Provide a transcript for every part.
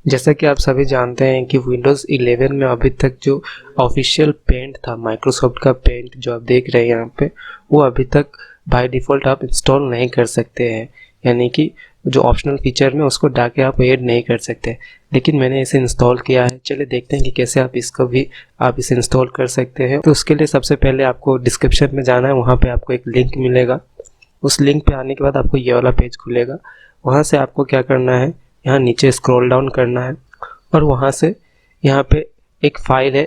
जैसा कि आप सभी जानते हैं कि विंडोज़ 11 में अभी तक जो ऑफिशियल पेंट था, माइक्रोसॉफ्ट का पेंट जो आप देख रहे हैं यहाँ पे, वो अभी तक बाय डिफ़ॉल्ट आप इंस्टॉल नहीं कर सकते हैं। यानी कि जो ऑप्शनल फीचर में उसको डाके आप ऐड नहीं कर सकते। लेकिन मैंने इसे इंस्टॉल किया है। चलिए देखते हैं कि कैसे आप इसे इंस्टॉल कर सकते हैं। तो उसके लिए सबसे पहले आपको डिस्क्रिप्शन में जाना है, वहाँ पर आपको एक लिंक मिलेगा। उस लिंक पे आने के बाद आपको ये वाला पेज खुलेगा। वहाँ से आपको क्या करना है, यहाँ नीचे स्क्रॉल डाउन करना है और वहाँ से यहाँ पे एक फाइल है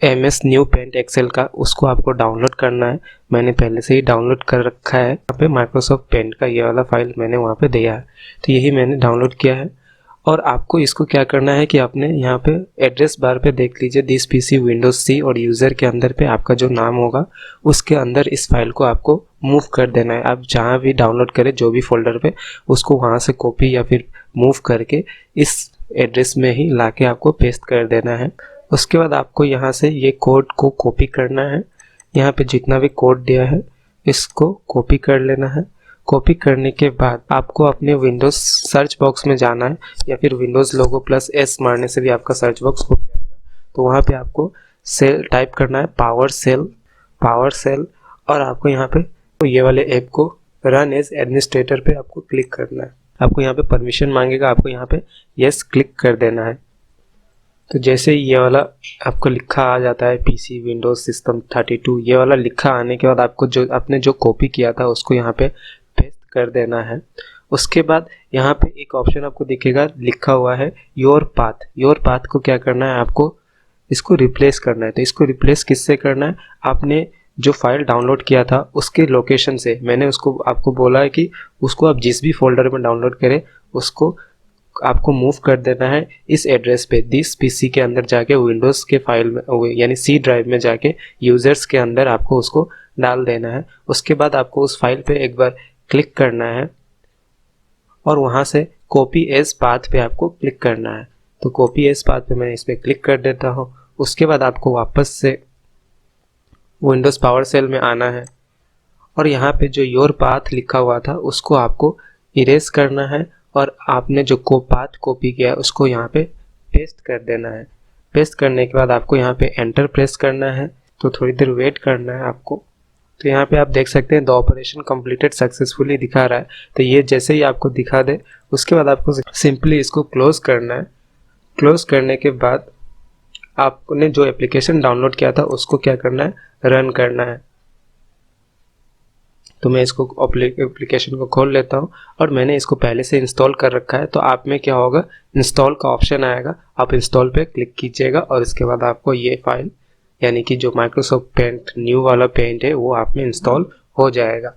MS न्यू पेंट एक्सेल का, उसको आपको डाउनलोड करना है। मैंने पहले से ही डाउनलोड कर रखा है। यहाँ पे माइक्रोसॉफ्ट पेंट का ये वाला फाइल मैंने वहाँ पे दिया है, तो यही मैंने डाउनलोड किया है। और आपको इसको क्या करना है कि आपने यहाँ पे एड्रेस बार पे देख लीजिए दिस PC विंडोज C और यूज़र के अंदर पे आपका जो नाम होगा उसके अंदर इस फाइल को आपको मूव कर देना है। आप जहाँ भी डाउनलोड करें जो भी फोल्डर पे, उसको वहाँ से कॉपी या फिर मूव करके इस एड्रेस में ही लाके आपको पेस्ट कर देना है। उसके बाद आपको यहाँ से ये कोड को कॉपी करना है। यहाँ पे जितना भी कोड दिया है इसको कॉपी कर लेना है। कॉपी करने के बाद आपको अपने विंडोज़ सर्च बॉक्स में जाना है, या फिर विंडोज़ लोगो +S मारने से भी आपका सर्च बॉक्स खुल जाएगा। तो वहाँ पे आपको सेल टाइप करना है, पावर सेल, और आपको यहाँ पे तो ये वाले ऐप को रन एज एडमिनिस्ट्रेटर पे आपको क्लिक करना है। आपको यहाँ पे परमिशन मांगेगा, आपको यहाँ पे यस क्लिक कर देना है। तो जैसे ये वाला आपको लिखा आ जाता है PC विंडोज सिस्टम 32, ये वाला लिखा आने के बाद आपको जो आपने जो कॉपी किया था उसको यहाँ पे पेस्ट कर देना है। उसके बाद यहाँ पे एक ऑप्शन आपको दिखेगा, लिखा हुआ है योर पाथ को क्या करना है, आपको इसको रिप्लेस करना है। तो इसको रिप्लेस किससे करना है, आपने जो फाइल डाउनलोड किया था उसके लोकेशन से। मैंने उसको आपको बोला है कि उसको आप जिस भी फोल्डर में डाउनलोड करें उसको आपको मूव कर देना है इस एड्रेस पे। दिस PC के अंदर जाके विंडोज़ के फाइल में यानी C ड्राइव में जाके यूज़र्स के अंदर आपको उसको डाल देना है। उसके बाद आपको उस फाइल पे एक बार क्लिक करना है और वहाँ से कॉपी एज पाथ पे आपको क्लिक करना है। तो कॉपी एज पाथ पे मैं इस पर क्लिक कर देता हूँ। उसके बाद आपको वापस से विंडोज़ पावर सेल में आना है और यहाँ पे जो योर पाथ लिखा हुआ था उसको आपको इरेज करना है और आपने जो पाथ कॉपी किया है उसको यहाँ पे पेस्ट कर देना है। पेस्ट करने के बाद आपको यहाँ पे एंटर प्रेस करना है। तो थोड़ी देर वेट करना है आपको। तो यहाँ पे आप देख सकते हैं द ऑपरेशन कंप्लीटेड सक्सेसफुली दिखा रहा है। तो ये जैसे ही आपको दिखा दे उसके बाद आपको सिंपली इसको क्लोज करना है। क्लोज करने के बाद आपने जो एप्लीकेशन डाउनलोड किया था उसको क्या करना है, रन करना है। तो मैं इसको एप्लीकेशन को खोल लेता हूँ और मैंने इसको पहले से इंस्टॉल कर रखा है। तो आप में क्या होगा, इंस्टॉल का ऑप्शन आएगा, आप इंस्टॉल पे क्लिक कीजिएगा और इसके बाद आपको ये फाइल यानी कि जो माइक्रोसॉफ्ट पेंट न्यू वाला पेंट है वो आप में इंस्टॉल हो जाएगा।